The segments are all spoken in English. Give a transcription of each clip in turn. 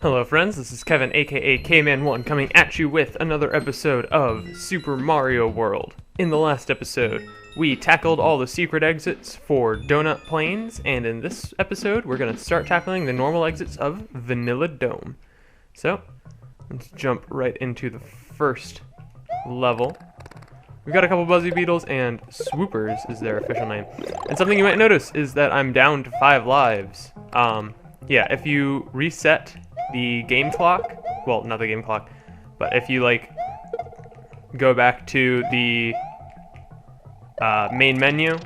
Hello friends, this is Kevin aka K-Man1 coming at you with another episode of Super Mario World. In the last episode, we tackled all the secret exits for Donut Plains, and in this episode, we're going to start tackling the normal exits of Vanilla Dome. So, let's jump right into the first level. We've got a couple Buzzy Beetles, and Swoopers is their official name. And something you might notice is that I'm down to 5 lives. Yeah, if you reset the game clock, well, not the game clock, but if you, go back to the main menu,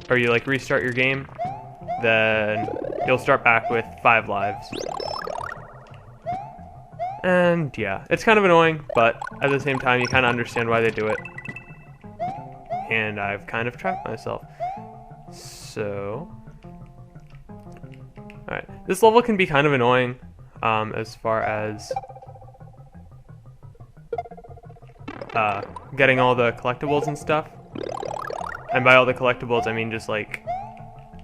or you, restart your game, then you'll start back with 5 lives. And, yeah, it's kind of annoying, but at the same time, you kind of understand why they do it. And I've kind of trapped myself. So... Alright, this level can be kind of annoying, as far as getting all the collectibles and stuff. And by all the collectibles, I mean just,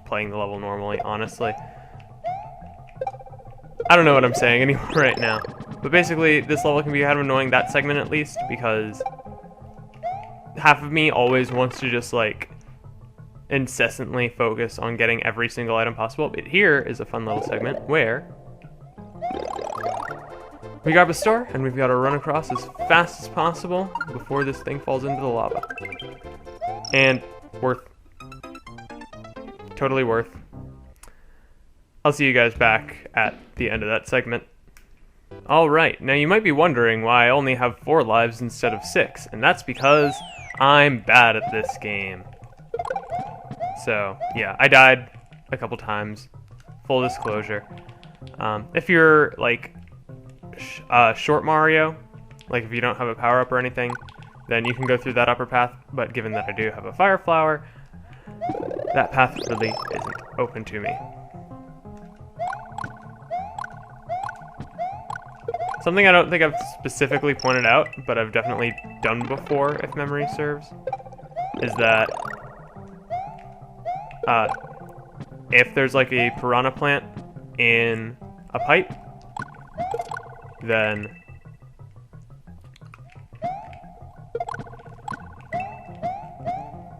playing the level normally, honestly. I don't know what I'm saying anymore right now. But basically, this level can be kind of annoying, that segment at least, because half of me always wants to just, incessantly focus on getting every single item possible. But here is a fun little segment where we grab a star and we've got to run across as fast as possible before this thing falls into the lava. And worth. Totally worth. I'll see you guys back at the end of that segment. Alright, now you might be wondering why I only have 4 lives instead of 6, and that's because I'm bad at this game. So, yeah, I died a couple times. Full disclosure. If you're, short Mario, if you don't have a power-up or anything, then you can go through that upper path, but given that I do have a Fire Flower, that path really isn't open to me. Something I don't think I've specifically pointed out, but I've definitely done before, if memory serves, is that if there's a piranha plant in a pipe, then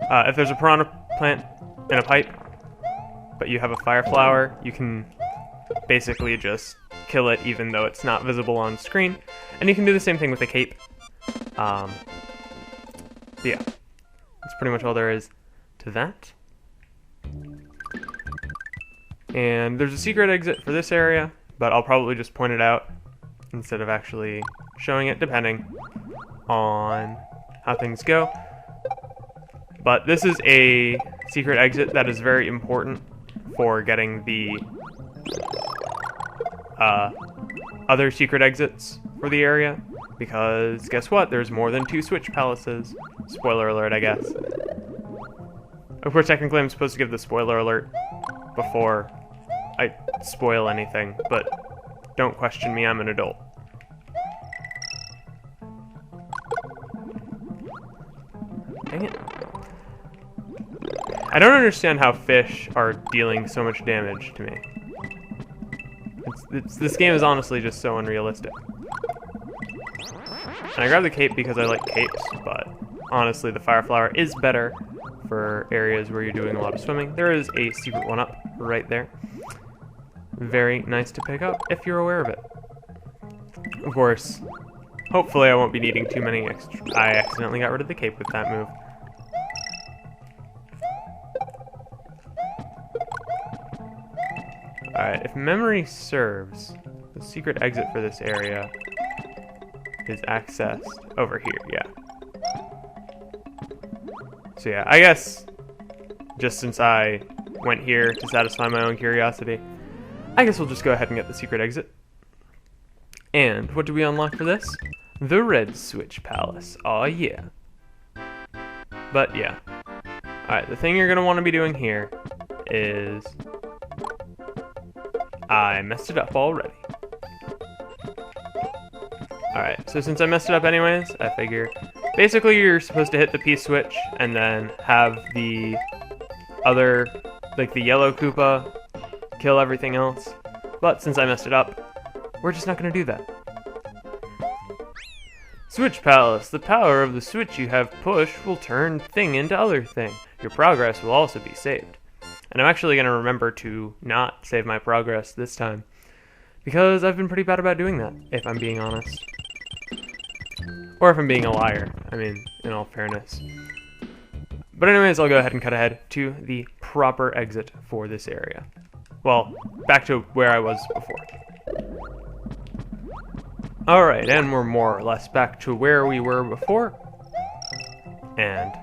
if there's a piranha plant in a pipe, but you have a Fire Flower, you can basically just kill it even though it's not visible on screen. And you can do the same thing with the cape. Yeah, that's pretty much all there is to that. And there's a secret exit for this area, but I'll probably just point it out instead of actually showing it, depending on how things go. But this is a secret exit that is very important for getting the other secret exits for the area, because guess what? There's more than 2 Switch Palaces. Spoiler alert, I guess. Of course, technically I'm supposed to give the spoiler alert before I spoil anything, but don't question me, I'm an adult. Dang it. I don't understand how fish are dealing so much damage to me. This game is honestly just so unrealistic. And I grabbed the cape because I like capes, but honestly the Fire Flower is better for areas where you're doing a lot of swimming. There is a secret 1-up right there. Very nice to pick up if you're aware of it. Of course, hopefully I won't be needing too many extra. I accidentally got rid of the cape with that move. Alright, if memory serves, the secret exit for this area is accessed over here, yeah. So yeah, I guess, just since I went here to satisfy my own curiosity, I guess we'll just go ahead and get the secret exit. And what do we unlock for this? The Red Switch Palace. Aw, yeah. But yeah. Alright, the thing you're going to want to be doing here is... I messed it up already. Alright, so since I messed it up anyways, I figure... Basically, you're supposed to hit the P-switch and then have the other, the yellow Koopa kill everything else. But since I messed it up, we're just not going to do that. Switch Palace. The power of the switch you have pushed will turn thing into other thing. Your progress will also be saved. And I'm actually going to remember to not save my progress this time, because I've been pretty bad about doing that, if I'm being honest. Or if I'm being a liar, I mean, in all fairness. But anyways, I'll go ahead and cut ahead to the proper exit for this area. Well, back to where I was before. Alright, and we're more or less back to where we were before. And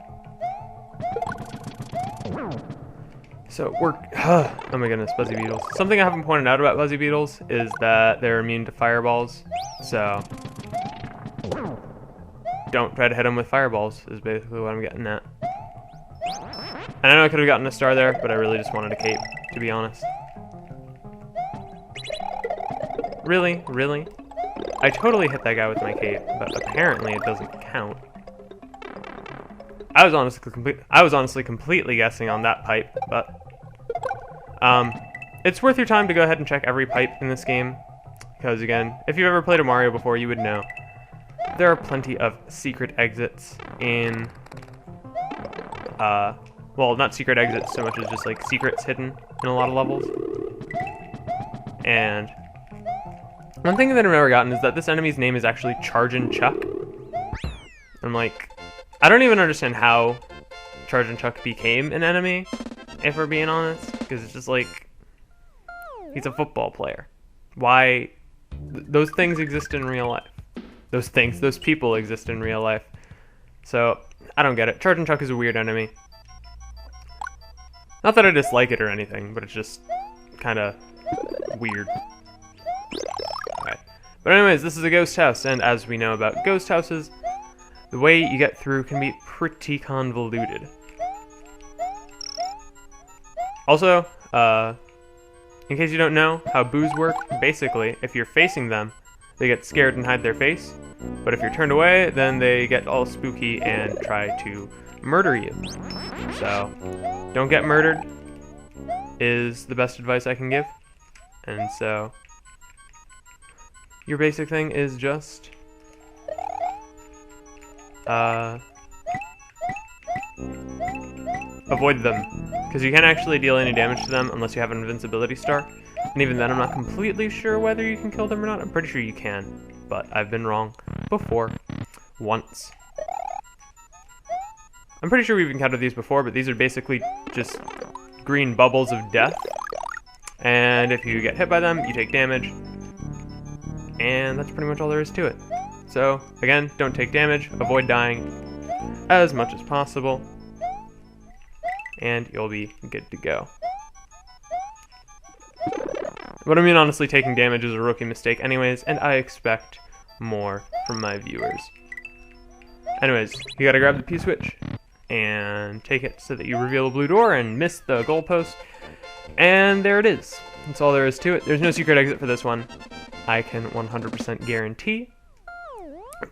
so we're, oh my goodness, Buzzy Beetles. Something I haven't pointed out about Buzzy Beetles is that they're immune to fireballs, so don't try to hit them with fireballs, is basically what I'm getting at. And I know I could have gotten a star there, but I really just wanted a cape, to be honest. Really? Really? I totally hit that guy with my cape, but apparently it doesn't count. I was honestly completely guessing on that pipe, but it's worth your time to go ahead and check every pipe in this game, because again, if you've ever played a Mario before, you would know there are plenty of secret exits in well, not secret exits so much as just like secrets hidden in a lot of levels. And one thing that I've never gotten is that this enemy's name is actually Chargin' Chuck. I'm like, I don't even understand how Chargin' Chuck became an enemy, if we're being honest, because it's just like, he's a football player. Why? Those things exist in real life. Those people exist in real life. So, I don't get it. Chargin' Chuck is a weird enemy. Not that I dislike it or anything, but it's just kind of weird. Alright. But anyways, this is a ghost house, and as we know about ghost houses, the way you get through can be pretty convoluted. Also, in case you don't know how boos work, basically, if you're facing them, they get scared and hide their face. But if you're turned away, then they get all spooky and try to murder you. So, don't get murdered is the best advice I can give. And so, your basic thing is just avoid them, because you can't actually deal any damage to them unless you have an invincibility star. And even then, I'm not completely sure whether you can kill them or not. I'm pretty sure you can, but I've been wrong before, once. I'm pretty sure we've encountered these before, but these are basically just green bubbles of death. And if you get hit by them, you take damage. And that's pretty much all there is to it. So, again, don't take damage, avoid dying as much as possible, and you'll be good to go. But I mean, honestly, taking damage is a rookie mistake anyways, and I expect more from my viewers. Anyways, you gotta grab the P-switch and take it so that you reveal a blue door and miss the goalpost. And there it is. That's all there is to it. There's no secret exit for this one, I can 100% guarantee.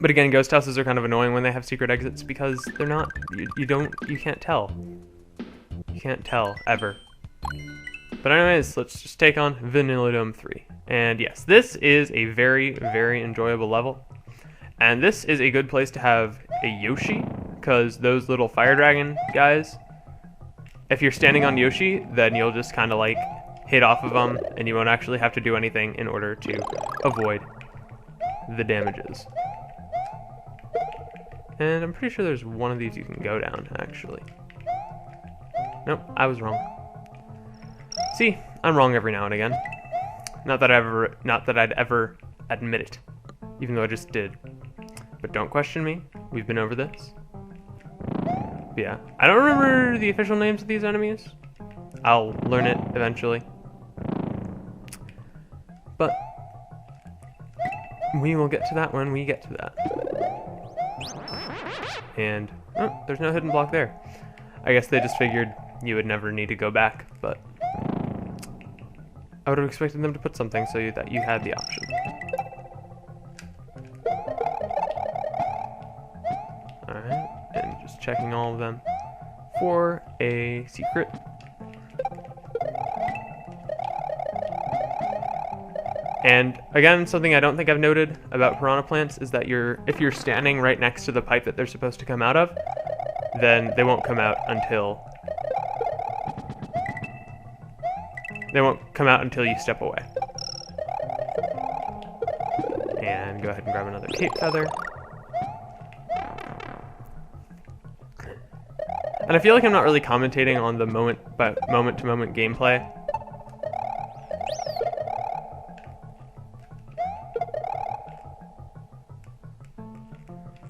But again, ghost houses are kind of annoying when they have secret exits because they're not, you can't tell. You can't tell, ever. But anyways, let's just take on Vanilla Dome 3. And yes, this is a very, very enjoyable level. And this is a good place to have a Yoshi, because those little fire dragon guys, if you're standing on Yoshi, then you'll just kind of like hit off of them, and you won't actually have to do anything in order to avoid the damages. And I'm pretty sure there's one of these you can go down, actually. Nope, I was wrong. See, I'm wrong every now and again. Not that I'd ever admit it, even though I just did. But don't question me, we've been over this. But yeah, I don't remember the official names of these enemies. I'll learn it eventually. But we will get to that when we get to that. And, oh, there's no hidden block there. I guess they just figured you would never need to go back, but I would have expected them to put something so that you had the option. Alright, and just checking all of them for a secret. And again, something I don't think I've noted about piranha plants is that if you're standing right next to the pipe that they're supposed to come out of, then they won't come out until you step away. And go ahead and grab another cape feather. And I feel like I'm not really commentating on the moment-to-moment gameplay.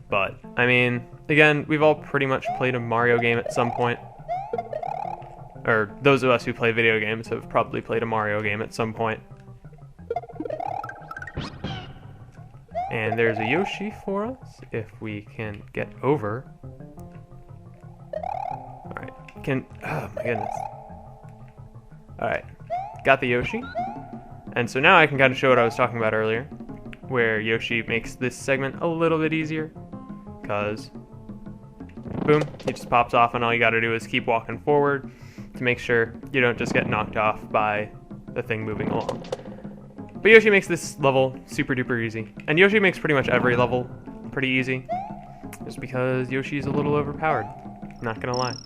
But, I mean, again, we've all pretty much played a Mario game at some point. Or, those of us who play video games have probably played a Mario game at some point. And there's a Yoshi for us, if we can get over. Alright, oh my goodness. Alright, got the Yoshi. And so now I can kind of show what I was talking about earlier, where Yoshi makes this segment a little bit easier. Because, boom, he just pops off, and all you gotta do is keep walking forward to make sure you don't just get knocked off by the thing moving along. But Yoshi makes this level super duper easy. And Yoshi makes pretty much every level pretty easy, just because Yoshi's a little overpowered, not gonna lie.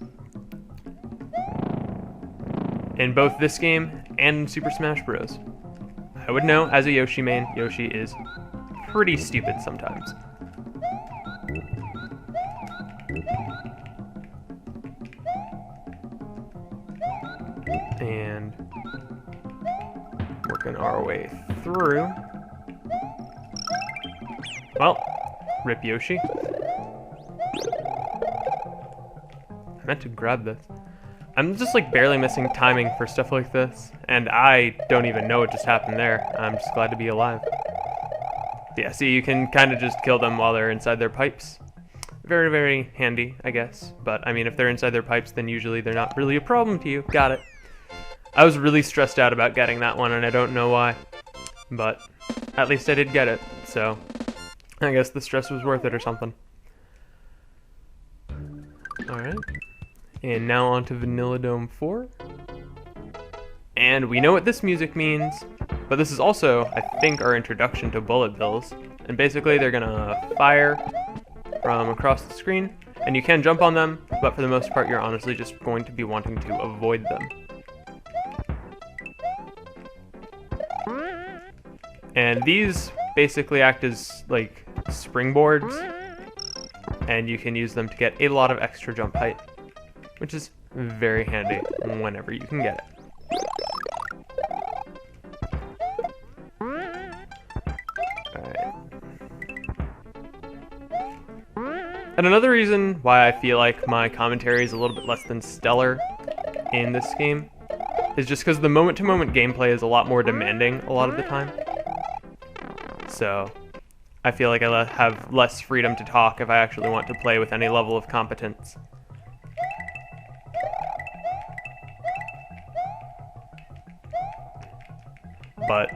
In both this game and Super Smash Bros. I would know, as a Yoshi main, Yoshi is pretty stupid sometimes. And working our way through. Well, rip Yoshi. I meant to grab this. I'm just like barely missing timing for stuff like this, and I don't even know what just happened there. I'm just glad to be alive. Yeah, see, you can kind of just kill them while they're inside their pipes. Very, very handy, I guess. But, I mean, if they're inside their pipes, then usually they're not really a problem to you. Got it. I was really stressed out about getting that one, and I don't know why. But, at least I did get it, so I guess the stress was worth it or something. Alright. And now on to Vanilla Dome 4. And we know what this music means, but this is also, I think, our introduction to bullet bills. And basically they're gonna fire from across the screen, and you can jump on them, but for the most part you're honestly just going to be wanting to avoid them. And these basically act as like springboards, and you can use them to get a lot of extra jump height, which is very handy whenever you can get it. Alright. And another reason why I feel like my commentary is a little bit less than stellar in this game is just because the moment-to-moment gameplay is a lot more demanding a lot of the time. So I feel like I have less freedom to talk if I actually want to play with any level of competence. But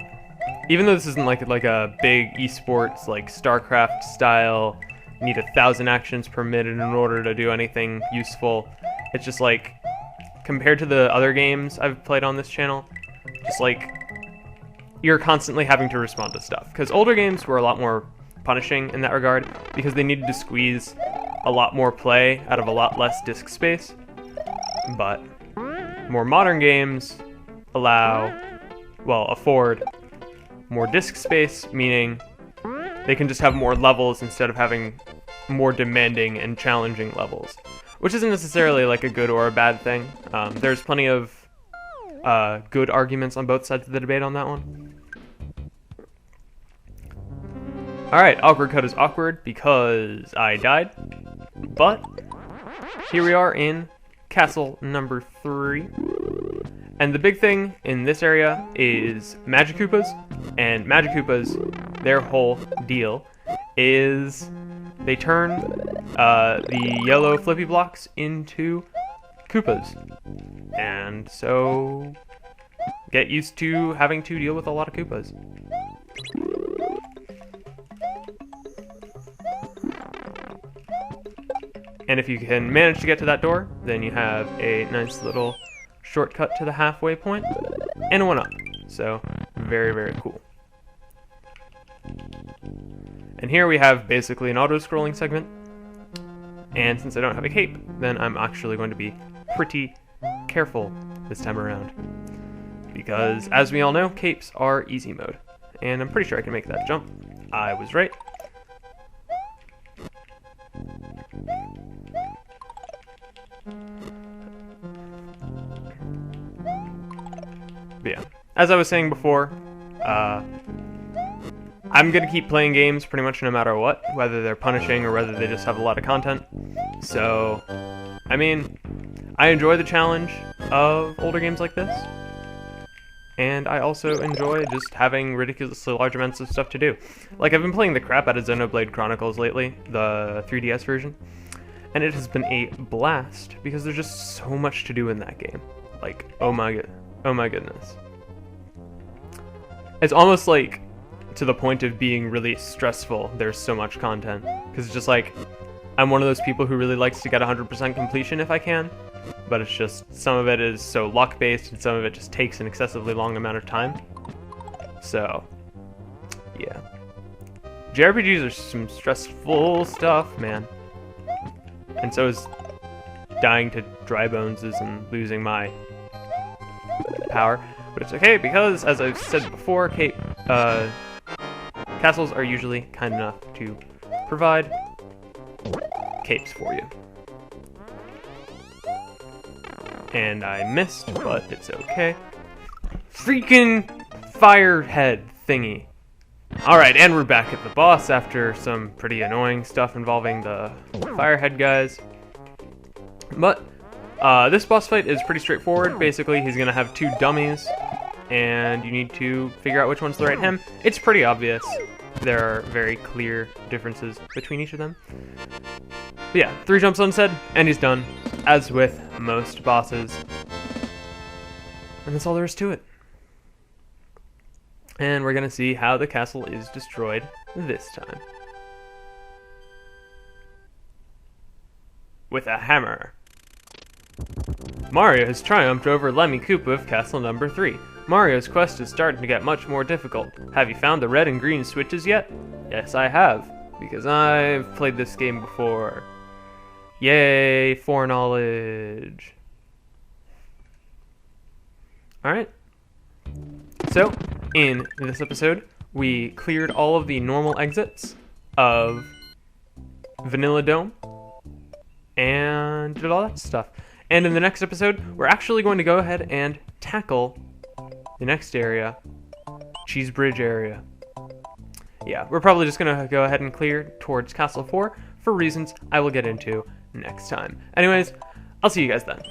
even though this isn't like a big esports like StarCraft style, you need 1,000 actions per minute in order to do anything useful, it's just like, compared to the other games I've played on this channel, just like, you're constantly having to respond to stuff. Because older games were a lot more punishing in that regard, because they needed to squeeze a lot more play out of a lot less disk space. But more modern games afford more disk space, meaning they can just have more levels instead of having more demanding and challenging levels. Which isn't necessarily like a good or a bad thing. There's plenty of good arguments on both sides of the debate on that one. Alright, awkward cut is awkward because I died. But here we are in castle number 3. And the big thing in this area is Magic Koopas. And Magic Koopas, their whole deal is they turn the yellow flippy blocks into Koopas. And so get used to having to deal with a lot of Koopas. And if you can manage to get to that door, then you have a nice little shortcut to the halfway point and a 1-up. So very, very cool. And here we have basically an auto-scrolling segment. And since I don't have a cape, then I'm actually going to be pretty careful this time around. Because, as we all know, capes are easy mode. And I'm pretty sure I can make that jump. I was right. But yeah, as I was saying before, I'm going to keep playing games pretty much no matter what, whether they're punishing or whether they just have a lot of content. So, I mean, I enjoy the challenge of older games like this, and I also enjoy just having ridiculously large amounts of stuff to do. Like, I've been playing the crap out of Xenoblade Chronicles lately, the 3DS version, and it has been a blast because there's just so much to do in that game. Like, oh my goodness. It's almost like to the point of being really stressful. There's so much content because it's just like I'm one of those people who really likes to get 100% completion if I can, but it's just some of it is so luck based and some of it just takes an excessively long amount of time. So yeah, JRPGs are some stressful stuff, man. And so is dying to dry boneses and losing my power, but it's okay because, as I've said before, castles are usually kind enough to provide capes for you. And I missed, but it's okay. Freaking firehead thingy. Alright, and we're back at the boss after some pretty annoying stuff involving the firehead guys. But this boss fight is pretty straightforward. Basically, he's gonna have two dummies, and you need to figure out which one's the right hem. It's pretty obvious. There are very clear differences between each of them. But yeah, 3 jumps unsaid, and he's done, as with most bosses. And that's all there is to it. And we're gonna see how the castle is destroyed this time. With a hammer. Mario has triumphed over Lemmy Koopa of Castle Number 3. Mario's quest is starting to get much more difficult. Have you found the red and green switches yet? Yes, I have, because I've played this game before. Yay, foreknowledge. Alright. So, in this episode, we cleared all of the normal exits of Vanilla Dome and did all that stuff. And in the next episode, we're actually going to go ahead and tackle the next area, Cheese Bridge area. Yeah, we're probably just going to go ahead and clear towards Castle 4 for reasons I will get into next time. Anyways, I'll see you guys then.